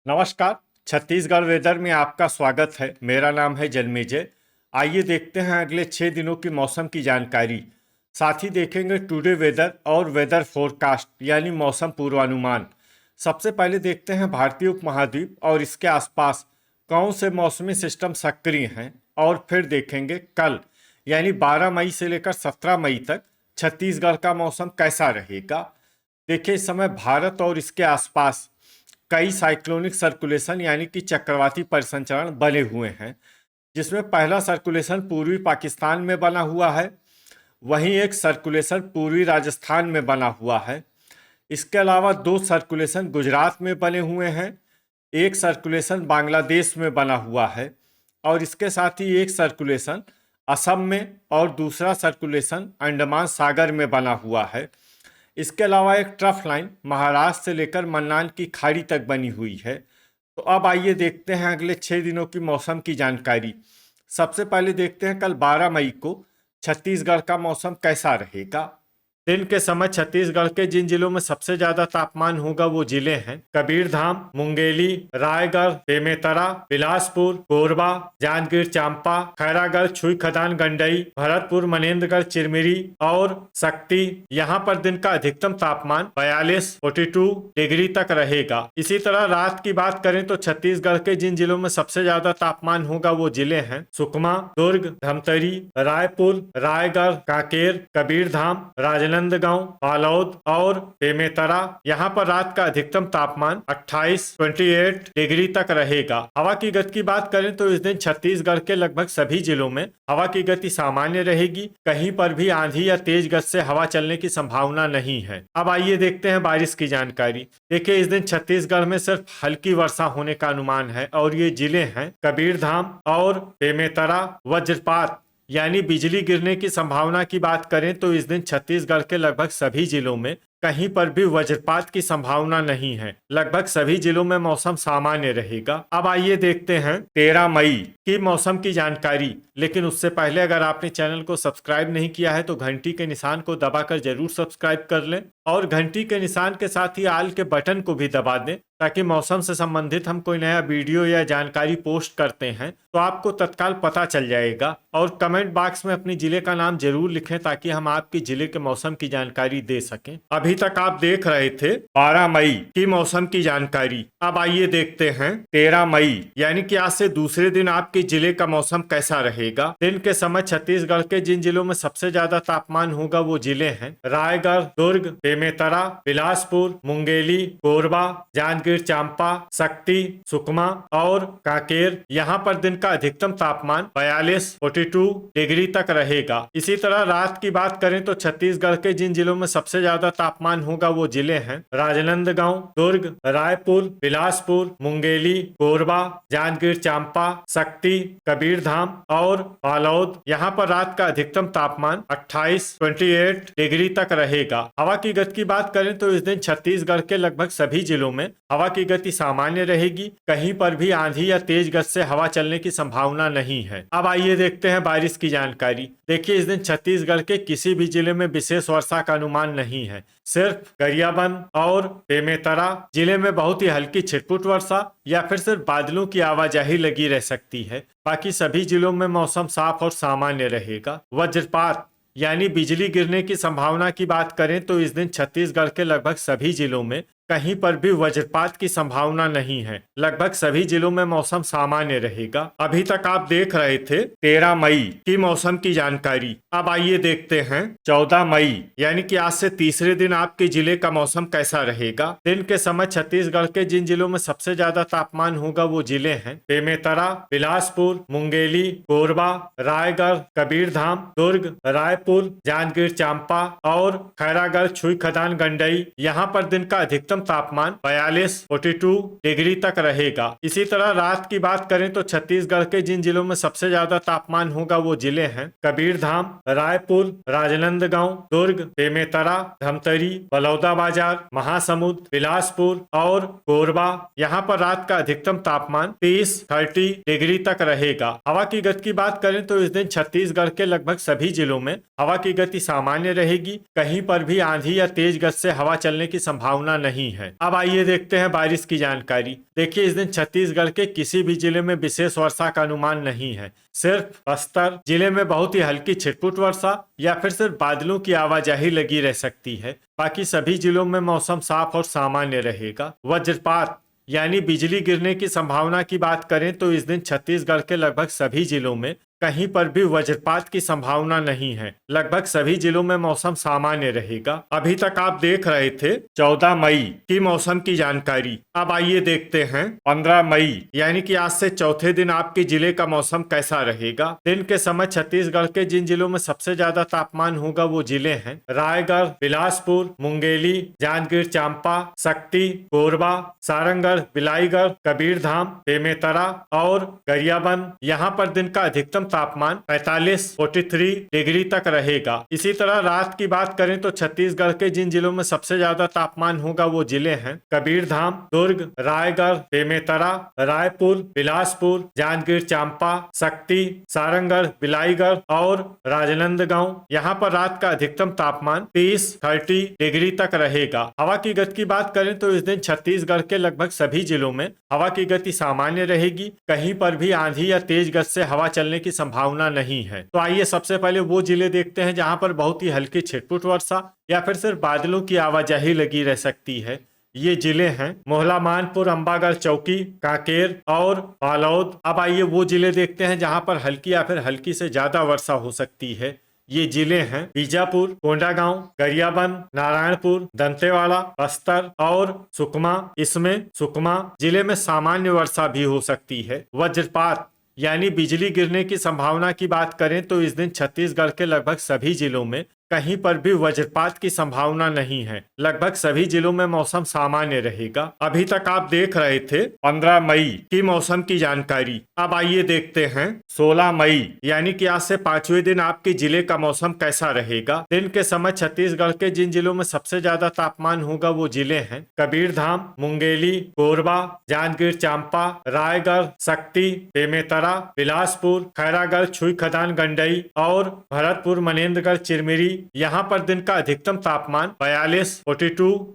नमस्कार। छत्तीसगढ़ वेदर में आपका स्वागत है। मेरा नाम है जन्मेजय। आइए देखते हैं अगले 6 दिनों की मौसम की जानकारी। साथ ही देखेंगे टुडे वेदर और वेदर फोरकास्ट यानी मौसम पूर्वानुमान। सबसे पहले देखते हैं भारतीय उपमहाद्वीप और इसके आसपास कौन से मौसमी सिस्टम सक्रिय हैं, और फिर देखेंगे कल यानी 12 मई से लेकर 17 मई तक छत्तीसगढ़ का मौसम कैसा रहेगा। देखिए, इस समय भारत और इसके आसपास कई साइक्लोनिक सर्कुलेशन यानी कि चक्रवाती परिसंचरण बने हुए हैं, जिसमें पहला सर्कुलेशन पूर्वी पाकिस्तान में बना हुआ है। वहीं एक सर्कुलेशन पूर्वी राजस्थान में बना हुआ है। इसके अलावा दो सर्कुलेशन गुजरात में बने हुए हैं, एक सर्कुलेशन बांग्लादेश में बना हुआ है, और इसके साथ ही एक सर्कुलेशन असम में और दूसरा सर्कुलेशन अंडमान सागर में बना हुआ है। इसके अलावा एक ट्रफ लाइन महाराष्ट्र से लेकर मन्नान की खाड़ी तक बनी हुई है। तो अब आइए देखते हैं अगले 6 दिनों की मौसम की जानकारी। सबसे पहले देखते हैं कल 12 मई को छत्तीसगढ़ का मौसम कैसा रहेगा। दिन के समय छत्तीसगढ़ के जिन जिलों में सबसे ज्यादा तापमान होगा वो जिले हैं कबीरधाम, मुंगेली, रायगढ़, बेमेतरा, बिलासपुर, कोरबा, जांजगीर चांपा, खैरागढ़, छुई खदान, गंडई, भरतपुर, मनेन्द्रगढ़, चिरमिरी और शक्ति। यहाँ पर दिन का अधिकतम तापमान 42 डिग्री तक रहेगा। इसी तरह रात की बात करें तो छत्तीसगढ़ के जिन जिलों में सबसे ज्यादा तापमान होगा वो जिले हैं सुकमा, दुर्ग, धमतरी, रायपुर, रायगढ़, कांकेर, कबीरधाम, राजनांदगांव, बालोद और बेमेतरा। यहाँ पर रात का अधिकतम तापमान 28 डिग्री तक रहेगा। हवा की गति की बात करें तो इस दिन छत्तीसगढ़ के लगभग सभी जिलों में हवा की गति सामान्य रहेगी। कहीं पर भी आंधी या तेज गति से हवा चलने की संभावना नहीं है। अब आइए देखते हैं बारिश की जानकारी। देखिए, इस दिन छत्तीसगढ़ में सिर्फ हल्की वर्षा होने का अनुमान है, और ये जिले हैं कबीरधाम और बेमेतरा। वज्रपात यानी बिजली गिरने की संभावना की बात करें तो इस दिन छत्तीसगढ़ के लगभग सभी जिलों में कहीं पर भी वज्रपात की संभावना नहीं है। लगभग सभी जिलों में मौसम सामान्य रहेगा। अब आइए देखते हैं 13 मई की मौसम की जानकारी। लेकिन उससे पहले अगर आपने चैनल को सब्सक्राइब नहीं किया है तो घंटी के निशान को दबाकर जरूर सब्सक्राइब कर लें, और घंटी के निशान के साथ ही आल के बटन को भी दबा दें, ताकि मौसम से संबंधित हम कोई नया वीडियो या जानकारी पोस्ट करते हैं तो आपको तत्काल पता चल जाएगा। और कमेंट बॉक्स में अपनी जिले का नाम जरूर लिखें ताकि हम आपके जिले के मौसम की जानकारी दे सकें। अभी तक आप देख रहे थे 12 मई की मौसम की जानकारी। अब आइए देखते हैं 13 मई यानी कि आज से दूसरे दिन आपके जिले का मौसम कैसा रहेगा। दिन के समय छत्तीसगढ़ के जिन जिलों में सबसे ज्यादा तापमान होगा वो जिले हैं रायगढ़, दुर्ग, बेमेतरा, बिलासपुर, मुंगेली, कोरबा, जांजगीर चांपा, शक्ति, सुकमा और कांकेर। यहाँ पर दिन का अधिकतम तापमान 42 डिग्री तक रहेगा। इसी तरह रात की बात करें तो छत्तीसगढ़ के जिन जिलों में सबसे ज्यादा तापमान होगा वो जिले हैं राजनांदगांव, दुर्ग, रायपुर, बिलासपुर, मुंगेली, कोरबा, जांजगीर चांपा, शक्ति, कबीरधाम और बालोद। यहाँ पर रात का अधिकतम तापमान 28 डिग्री तक रहेगा। हवा की गति की बात करें तो इस दिन छत्तीसगढ़ के लगभग सभी जिलों में हवा की गति सामान्य रहेगी। कहीं पर भी आंधी या तेज गति से हवा चलने की संभावना नहीं है। अब आइए देखते हैं बारिश की जानकारी। देखिए, इस दिन छत्तीसगढ़ के किसी भी जिले में विशेष वर्षा का अनुमान नहीं है। सिर्फ गरियाबंद और बेमेतरा जिले में बहुत ही हल्की छिटपुट वर्षा या फिर सिर्फ बादलों की आवाजाही लगी रह सकती है। बाकी सभी जिलों में मौसम साफ और सामान्य रहेगा। वज्रपात यानी बिजली गिरने की संभावना की बात करें तो इस दिन छत्तीसगढ़ के लगभग सभी जिलों में कहीं पर भी वज्रपात की संभावना नहीं है। लगभग सभी जिलों में मौसम सामान्य रहेगा। अभी तक आप देख रहे थे 13 मई की मौसम की जानकारी। अब आइए देखते हैं 14 मई यानी कि आज से तीसरे दिन आपके जिले का मौसम कैसा रहेगा। दिन के समय छत्तीसगढ़ के जिन जिलों में सबसे ज्यादा तापमान होगा वो जिले हैं बेमेतरा, बिलासपुर, मुंगेली, कोरबा, रायगढ़, कबीरधाम, दुर्ग, रायपुर, जांजगीर चांपा और खैरागढ़, छुई खदान, गंडई। यहाँ पर दिन का अधिकतम तापमान 42 डिग्री तक रहेगा। इसी तरह रात की बात करें तो छत्तीसगढ़ के जिन जिलों में सबसे ज्यादा तापमान होगा वो जिले हैं कबीरधाम, रायपुर, राजनांदगांव, दुर्ग, बेमेतरा, धमतरी, बलौदाबाजार, महासमुंद, बिलासपुर और कोरबा। यहाँ पर रात का अधिकतम तापमान 30 डिग्री तक रहेगा। हवा की गति की बात करें तो इस दिन छत्तीसगढ़ के लगभग सभी जिलों में हवा की गति सामान्य रहेगी। कहीं पर भी आंधी या तेज गति से हवा चलने की संभावना नहीं नहीं है। अब आइए देखते हैं बारिश की जानकारी। देखिए, इस दिन छत्तीसगढ़ के किसी भी जिले में विशेष वर्षा का अनुमान नहीं है। सिर्फ बस्तर जिले में बहुत ही हल्की छिटपुट वर्षा या फिर सिर्फ बादलों की आवाजाही लगी रह सकती है। बाकी सभी जिलों में मौसम साफ और सामान्य रहेगा। वज्रपात यानी बिजली गिरने की संभावना की बात करें तो इस दिन छत्तीसगढ़ के लगभग सभी जिलों में कहीं पर भी वज्रपात की संभावना नहीं है। लगभग सभी जिलों में मौसम सामान्य रहेगा। अभी तक आप देख रहे थे 14 मई की मौसम की जानकारी। अब आइए देखते हैं 15 मई यानी कि आज से चौथे दिन आपके जिले का मौसम कैसा रहेगा। दिन के समय छत्तीसगढ़ के जिन जिलों में सबसे ज्यादा तापमान होगा वो जिले हैं रायगढ़, बिलासपुर, मुंगेली, जांजगीर चांपा, शक्ति, कोरबा, सारंगढ़, बिलाईगढ़, कबीरधाम, बेमेतरा और गरियाबंद। यहाँ पर दिन का अधिकतम तापमान 43 डिग्री तक रहेगा। इसी तरह रात की बात करें तो छत्तीसगढ़ के जिन जिलों में सबसे ज्यादा तापमान होगा वो जिले हैं कबीरधाम, दुर्ग, रायगढ़, बेमेतरा, रायपुर, बिलासपुर, जांजगीर चांपा, शक्ति, सारंगढ़, बिलाईगढ़ और राजनांदगांव। यहाँ पर रात का अधिकतम तापमान 30 डिग्री तक रहेगा। हवा की गति की बात करें तो इस दिन छत्तीसगढ़ के लगभग सभी जिलों में हवा की गति सामान्य रहेगी। कहीं पर भी आंधी या तेज गति से हवा चलने की संभावना नहीं है। तो आइए सबसे पहले वो जिले देखते हैं जहां पर बहुत ही हल्की छिटपुट वर्षा या फिर सिर्फ बादलों की आवाजाही लगी रह सकती है। ये जिले हैं मोहला, मानपुर, अंबागढ़, चौकी, कांकेर और बालोद। अब आइए वो जिले देखते हैं जहां पर हल्की या फिर हल्की से ज्यादा वर्षा हो सकती है। ये जिले हैं बीजापुर, कोंडागांव, गरियाबंद, नारायणपुर, दंतेवाड़ा, बस्तर और सुकमा। इसमें सुकमा जिले में सामान्य वर्षा भी हो सकती है। वज्रपात यानी बिजली गिरने की संभावना की बात करें तो इस दिन छत्तीसगढ़ के लगभग सभी जिलों में कहीं पर भी वज्रपात की संभावना नहीं है। लगभग सभी जिलों में मौसम सामान्य रहेगा। अभी तक आप देख रहे थे 15 मई की मौसम की जानकारी। अब आइए देखते हैं 16 मई यानी कि आज से 5वें दिन आपके जिले का मौसम कैसा रहेगा। दिन के समय छत्तीसगढ़ के जिन जिलों में सबसे ज्यादा तापमान होगा वो जिले हैं कबीरधाम, मुंगेली, कोरबा, जांजगीर चांपा, रायगढ़, शक्ति, बेमेतरा, बिलासपुर, खैरागढ़, छुईखदान, गंडई और भरतपुर, मनेन्द्रगढ़, चिरमिरी। यहाँ पर दिन का अधिकतम तापमान 42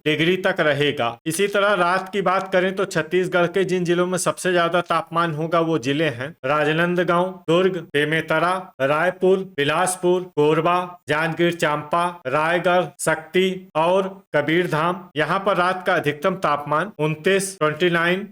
डिग्री तक रहेगा। इसी तरह रात की बात करें तो छत्तीसगढ़ के जिन जिलों में सबसे ज्यादा तापमान होगा वो जिले हैं राजनांदगांव, दुर्ग, बेमेतरा, रायपुर, बिलासपुर, कोरबा, जांजगीर चांपा, रायगढ़, शक्ति और कबीरधाम। यहाँ पर रात का अधिकतम तापमान 29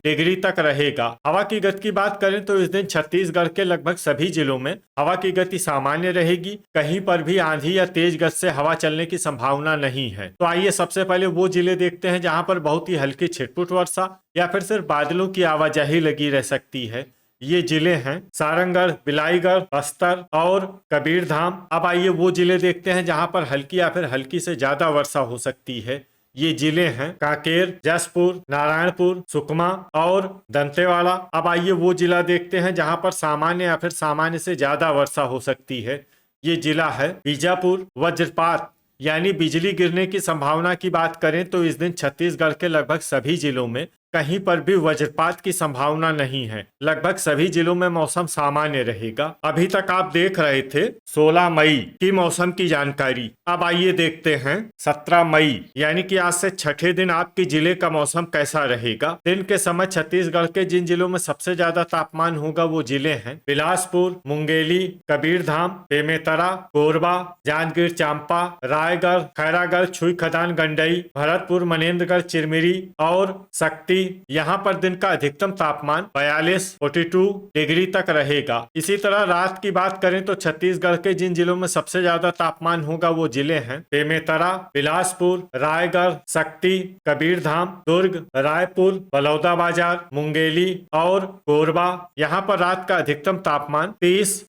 डिग्री तक रहेगा। हवा की गति की बात करें तो इस दिन छत्तीसगढ़ के लगभग सभी जिलों में हवा की गति सामान्य रहेगी। कहीं पर भी आंधी या तेज गति से हवा चलने की संभावना नहीं है। तो आइए सबसे पहले वो जिले देखते हैं जहां पर बहुत ही हल्की छिटपुट वर्षा या फिर सिर्फ बादलों की आवाजाही लगी रह सकती है। ये जिले हैं सारंगढ़, बिलाईगढ़, बस्तर और कबीरधाम। अब आइए वो जिले देखते हैं जहां पर हल्की या फिर हल्की से ज्यादा वर्षा हो सकती है। ये जिले हैं कांकेर, जसपुर, नारायणपुर, सुकमा और दंतेवाड़ा। अब आइए वो जिला देखते हैं जहां पर सामान्य या फिर सामान्य से ज्यादा वर्षा हो सकती है। ये जिला है बीजापुर। वज्रपात यानी बिजली गिरने की संभावना की बात करें तो इस दिन छत्तीसगढ़ के लगभग सभी जिलों में कहीं पर भी वज्रपात की संभावना नहीं है। लगभग सभी जिलों में मौसम सामान्य रहेगा। अभी तक आप देख रहे थे 16 मई की मौसम की जानकारी। अब आइए देखते हैं 17 मई यानी कि आज से छठे दिन आपके जिले का मौसम कैसा रहेगा। दिन के समय छत्तीसगढ़ के जिन जिलों में सबसे ज्यादा तापमान होगा वो जिले हैं बिलासपुर, मुंगेली, कबीरधाम, बेमेतरा, कोरबा, जांजगीर चांपा, रायगढ़, खैरागढ़, छुईखदान, गंडई, भरतपुर, मनेन्द्रगढ़, चिरमिरी और शक्ति। यहाँ पर दिन का अधिकतम तापमान 42 डिग्री तक रहेगा। इसी तरह रात की बात करें तो छत्तीसगढ़ के जिन जिलों में सबसे ज्यादा तापमान होगा वो जिले हैं बेमेतरा, बिलासपुर, रायगढ़, शक्ति, कबीरधाम, दुर्ग, रायपुर, बलौदाबाजार, मुंगेली और कोरबा। यहाँ पर रात का अधिकतम तापमान 30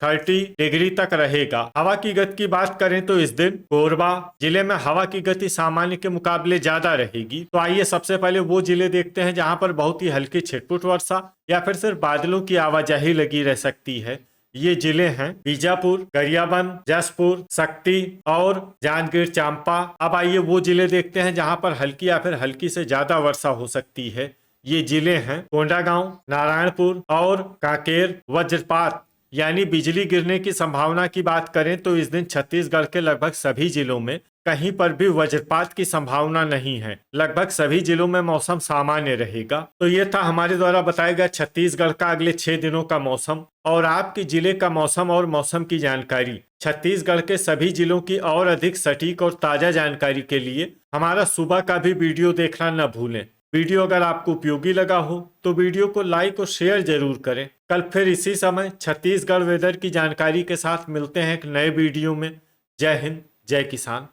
डिग्री तक रहेगा। हवा की गति की बात करें तो इस दिन कोरबा जिले में हवा की गति सामान्य के मुकाबले ज्यादा रहेगी। तो आइए सबसे पहले वो जिले देखते हैं जहां पर बहुत ही हल्की छिटपुट वर्षा या फिर सिर्फ बादलों की आवाजाही लगी रह सकती है। ये जिले हैं बीजापुर, गरियाबंद, जसपुर, शक्ति और जांजगीर चांपा। अब आइए वो जिले देखते हैं जहां पर हल्की या फिर हल्की से ज्यादा वर्षा हो सकती है। ये जिले हैं कोंडागांव, नारायणपुर और कांकेर। वज्रपात यानी बिजली गिरने की संभावना की बात करें तो इस दिन छत्तीसगढ़ के लगभग सभी जिलों में कहीं पर भी वज्रपात की संभावना नहीं है। लगभग सभी जिलों में मौसम सामान्य रहेगा। तो ये था हमारे द्वारा बताया गया छत्तीसगढ़ का अगले 6 दिनों का मौसम और आपके जिले का मौसम और मौसम की जानकारी। छत्तीसगढ़ के सभी जिलों की और अधिक सटीक और ताजा जानकारी के लिए हमारा सुबह का भी वीडियो देखना न भूलें। वीडियो अगर आपको उपयोगी लगा हो तो वीडियो को लाइक और शेयर जरूर करें। कल फिर इसी समय छत्तीसगढ़ वेदर की जानकारी के साथ मिलते हैं एक नए वीडियो में। जय हिंद, जय किसान।